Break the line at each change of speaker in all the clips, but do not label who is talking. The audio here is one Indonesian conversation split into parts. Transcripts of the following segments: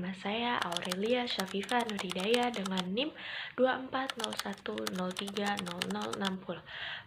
Nama saya Aurelia Syafifa Nuridaya dengan NIM 2401030060.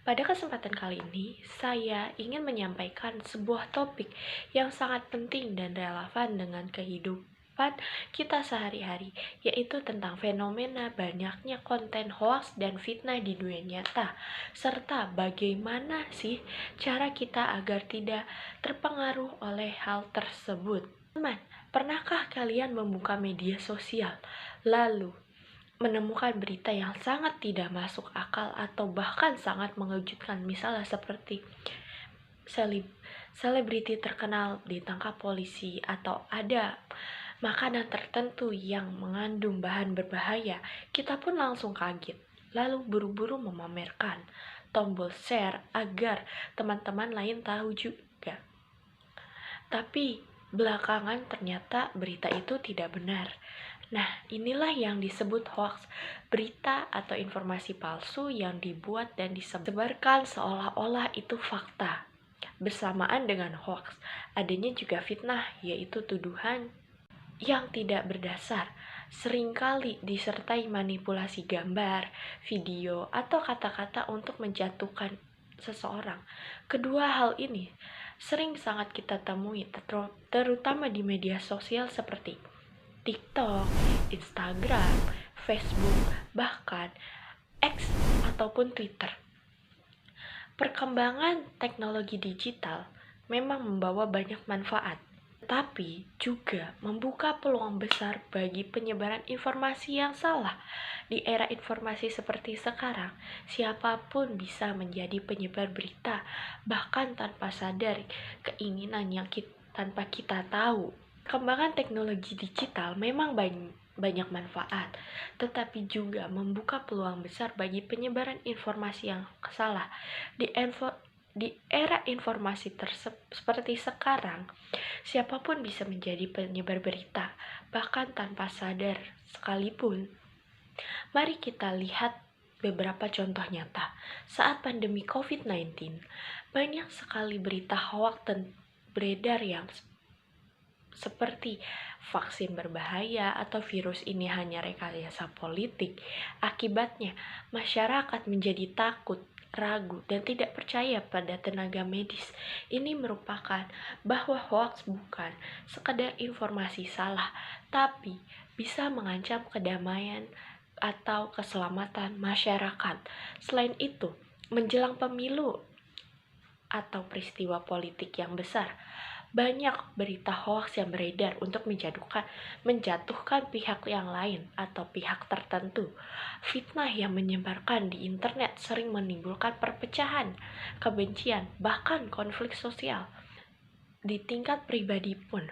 Pada kesempatan kali ini, saya ingin menyampaikan sebuah topik yang sangat penting dan relevan dengan kehidupan kita sehari-hari, yaitu tentang fenomena banyaknya konten hoaks dan fitnah di dunia nyata, serta bagaimana sih cara kita agar tidak terpengaruh oleh hal tersebut. Teman, pernahkah kalian membuka media sosial, lalu menemukan berita yang sangat tidak masuk akal atau bahkan sangat mengejutkan, misalnya seperti selebriti terkenal ditangkap polisi atau ada makanan tertentu yang mengandung bahan berbahaya? Kita pun langsung kaget, lalu buru-buru memamerkan tombol share agar teman-teman lain tahu juga. Tapi belakangan ternyata berita itu tidak benar. Nah, inilah yang disebut hoax, berita atau informasi palsu yang dibuat dan disebarkan seolah-olah itu fakta. Bersamaan dengan hoax, adanya juga fitnah, yaitu tuduhan yang tidak berdasar, seringkali disertai manipulasi gambar, video, atau kata-kata untuk menjatuhkan seseorang. Kedua hal ini sering sangat kita temui, terutama di media sosial seperti TikTok, Instagram, Facebook, bahkan X ataupun Twitter. Perkembangan teknologi digital memang membawa banyak manfaat, tetapi juga membuka peluang besar bagi penyebaran informasi yang salah. Di era informasi seperti sekarang, siapapun bisa menjadi penyebar berita, bahkan tanpa sadar keinginan yang tanpa kita tahu. Perkembangan teknologi digital memang banyak manfaat, tetapi juga membuka peluang besar bagi penyebaran informasi yang salah. Di era informasi seperti sekarang, siapapun bisa menjadi penyebar berita, bahkan tanpa sadar sekalipun. Mari kita lihat beberapa contoh nyata. Saat pandemi COVID-19, banyak sekali berita hoaks beredar yang seperti vaksin berbahaya atau virus ini hanya rekayasa politik. Akibatnya, masyarakat menjadi takut, ragu, dan tidak percaya pada tenaga medis. Ini merupakan bahwa hoaks bukan sekadar informasi salah, tapi bisa mengancam kedamaian atau keselamatan masyarakat. Selain itu, menjelang pemilu atau peristiwa politik yang besar, banyak berita hoaks yang beredar untuk menjatuhkan pihak yang lain atau pihak tertentu. Fitnah yang menyebarkan di internet sering menimbulkan perpecahan, kebencian, bahkan konflik sosial. Di tingkat pribadi pun,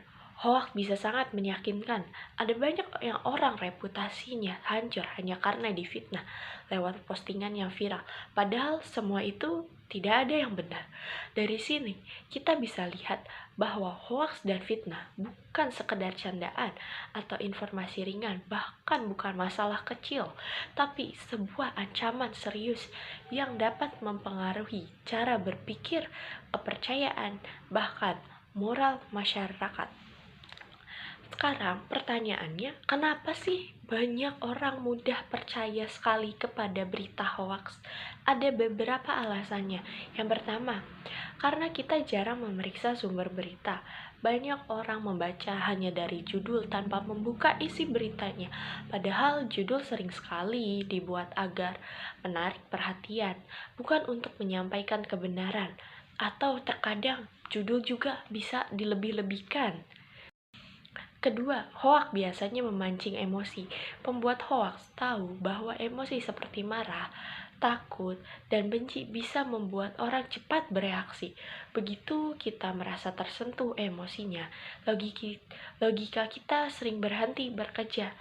hoaks bisa sangat menyakitkan. Ada banyak yang orang reputasinya hancur hanya karena difitnah lewat postingan yang viral. Padahal semua itu tidak ada yang benar. Dari sini, kita bisa lihat bahwa hoaks dan fitnah bukan sekedar candaan atau informasi ringan, bahkan bukan masalah kecil, tapi sebuah ancaman serius yang dapat mempengaruhi cara berpikir, kepercayaan, bahkan moral masyarakat. Sekarang pertanyaannya, kenapa sih banyak orang mudah percaya sekali kepada berita hoaks? Ada beberapa alasannya. Yang pertama, karena kita jarang memeriksa sumber berita. Banyak orang membaca hanya dari judul tanpa membuka isi beritanya. Padahal judul sering sekali dibuat agar menarik perhatian, bukan untuk menyampaikan kebenaran. Atau terkadang judul juga bisa dilebih-lebihkan. Kedua, hoaks biasanya memancing emosi. Pembuat hoaks tahu bahwa emosi seperti marah, takut, dan benci bisa membuat orang cepat bereaksi. Begitu kita merasa tersentuh emosinya, logika kita sering berhenti bekerja.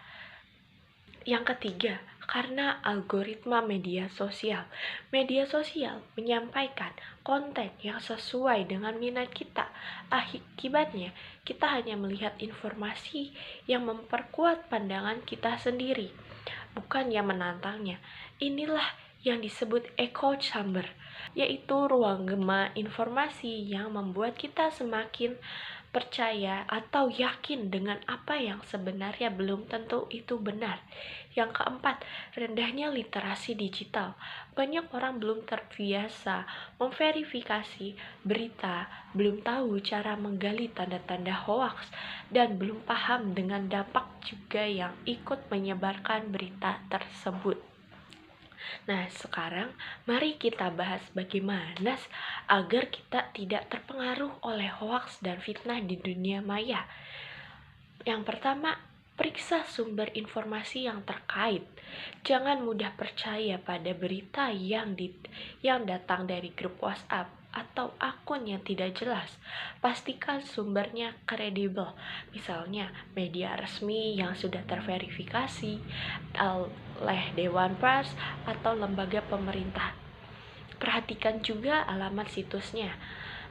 Yang ketiga, karena algoritma media sosial. Media sosial menyampaikan konten yang sesuai dengan minat kita. Akibatnya, kita hanya melihat informasi yang memperkuat pandangan kita sendiri, bukan yang menantangnya. Inilah yang disebut echo chamber, yaitu ruang gema informasi yang membuat kita semakin percaya atau yakin dengan apa yang sebenarnya belum tentu itu benar. Yang keempat, rendahnya literasi digital. Banyak orang belum terbiasa memverifikasi berita, belum tahu cara menggali tanda-tanda hoaks, dan belum paham dengan dampak juga yang ikut menyebarkan berita tersebut. Nah, sekarang mari kita bahas bagaimana agar kita tidak terpengaruh oleh hoaks dan fitnah di dunia maya. Yang pertama, periksa sumber informasi yang terkait. Jangan mudah percaya pada berita yang datang dari grup WhatsApp atau akun yang tidak jelas. Pastikan sumbernya kredibel, misalnya media resmi yang sudah terverifikasi oleh Dewan Pers atau lembaga pemerintah. Perhatikan juga alamat situsnya.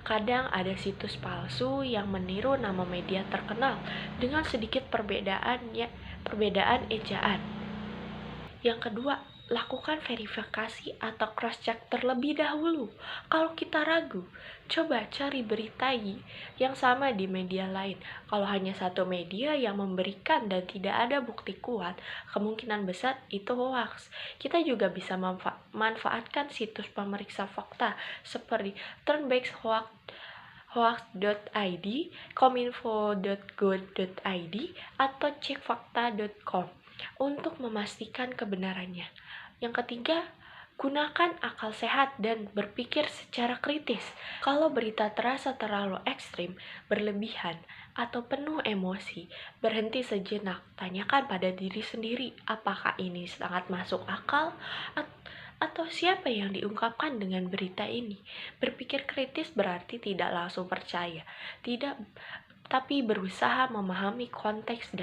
Kadang ada situs palsu yang meniru nama media terkenal dengan sedikit perbedaan ejaan. Yang kedua, lakukan verifikasi atau cross-check terlebih dahulu. Kalau kita ragu, coba cari berita yang sama di media lain. Kalau hanya satu media yang memberikan dan tidak ada bukti kuat, kemungkinan besar itu hoax. Kita juga bisa manfaatkan situs pemeriksa fakta seperti turnbackhoax.id, kominfo.go.id, atau cekfakta.com untuk memastikan kebenarannya. Yang ketiga, gunakan akal sehat dan berpikir secara kritis. Kalau berita terasa terlalu ekstrim, berlebihan, atau penuh emosi, berhenti sejenak. Tanyakan pada diri sendiri, apakah ini sangat masuk akal atau siapa yang diungkapkan dengan berita ini. Berpikir kritis berarti tidak langsung percaya, tapi berusaha memahami konteks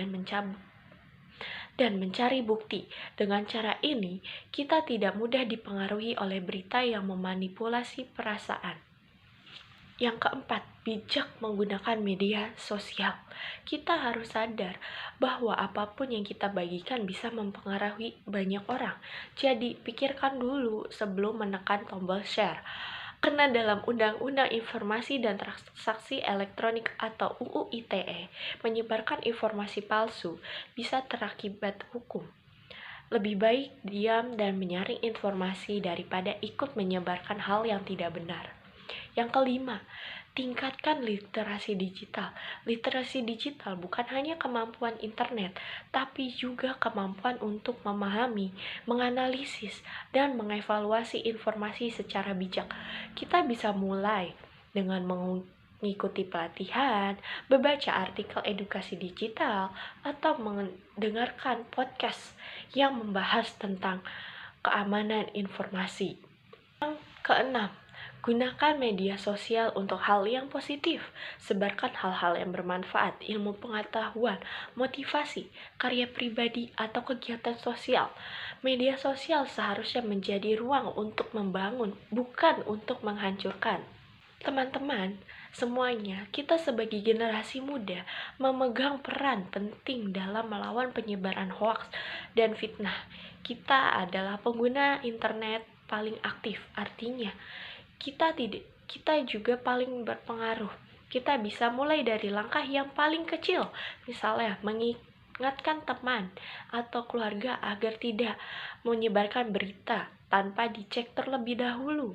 dan mencari bukti. Dengan cara ini, kita tidak mudah dipengaruhi oleh berita yang memanipulasi perasaan. Yang keempat, bijak menggunakan media sosial. Kita harus sadar bahwa apapun yang kita bagikan bisa mempengaruhi banyak orang. Jadi, pikirkan dulu sebelum menekan tombol share. Karena dalam Undang-Undang Informasi dan Transaksi Elektronik atau UU ITE, menyebarkan informasi palsu bisa terakibat hukum. Lebih baik diam dan menyaring informasi daripada ikut menyebarkan hal yang tidak benar. Yang kelima, tingkatkan literasi digital. Literasi digital bukan hanya kemampuan internet, tapi juga kemampuan untuk memahami, menganalisis, dan mengevaluasi informasi secara bijak. Kita bisa mulai dengan mengikuti pelatihan, membaca artikel edukasi digital, atau mendengarkan podcast yang membahas tentang keamanan informasi. Yang keenam, gunakan media sosial untuk hal yang positif. Sebarkan hal-hal yang bermanfaat, ilmu pengetahuan, motivasi, karya pribadi, atau kegiatan sosial. Media sosial seharusnya menjadi ruang untuk membangun, bukan untuk menghancurkan. Teman-teman, semuanya, kita sebagai generasi muda memegang peran penting dalam melawan penyebaran hoaks dan fitnah. Kita adalah pengguna internet paling aktif, artinya kita juga paling berpengaruh. Kita bisa mulai dari langkah yang paling kecil, misalnya mengingatkan teman atau keluarga agar tidak menyebarkan berita tanpa dicek terlebih dahulu.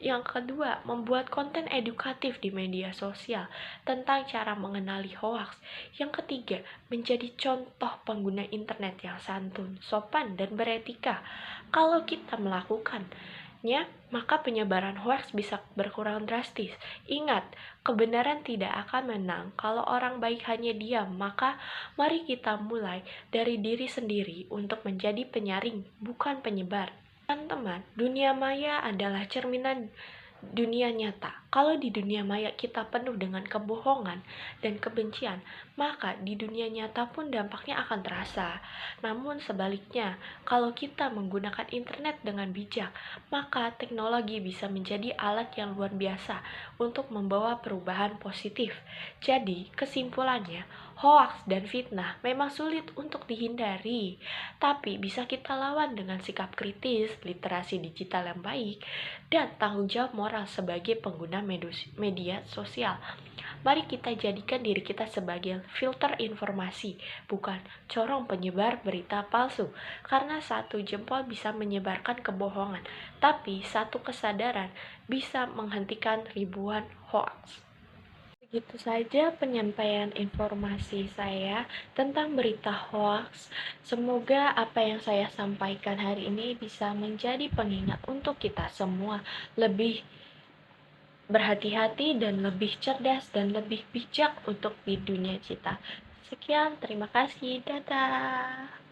Yang kedua, membuat konten edukatif di media sosial tentang cara mengenali hoaks. Yang ketiga, menjadi contoh pengguna internet yang santun, sopan, dan beretika. Kalau kita melakukannya, maka penyebaran hoaks bisa berkurang drastis. Ingat, kebenaran tidak akan menang kalau orang baik hanya diam. Maka mari kita mulai dari diri sendiri untuk menjadi penyaring, bukan penyebar. Teman-teman, dunia maya adalah cerminan dunia nyata. Kalau di dunia maya kita penuh dengan kebohongan dan kebencian, maka di dunia nyata pun dampaknya akan terasa. Namun sebaliknya, kalau kita menggunakan internet dengan bijak, maka teknologi bisa menjadi alat yang luar biasa untuk membawa perubahan positif. Jadi, kesimpulannya, Hoaks dan fitnah memang sulit untuk dihindari, tapi bisa kita lawan dengan sikap kritis, literasi digital yang baik, dan tanggung jawab moral sebagai pengguna media sosial. Mari kita jadikan diri kita sebagai filter informasi, bukan corong penyebar berita palsu. Karena satu jempol bisa menyebarkan kebohongan, tapi satu kesadaran bisa menghentikan ribuan hoaks. Begitu saja penyampaian informasi saya tentang berita hoaks. Semoga apa yang saya sampaikan hari ini bisa menjadi pengingat untuk kita semua lebih berhati-hati dan lebih cerdas dan lebih bijak untuk di dunia kita. Sekian, terima kasih, dadah.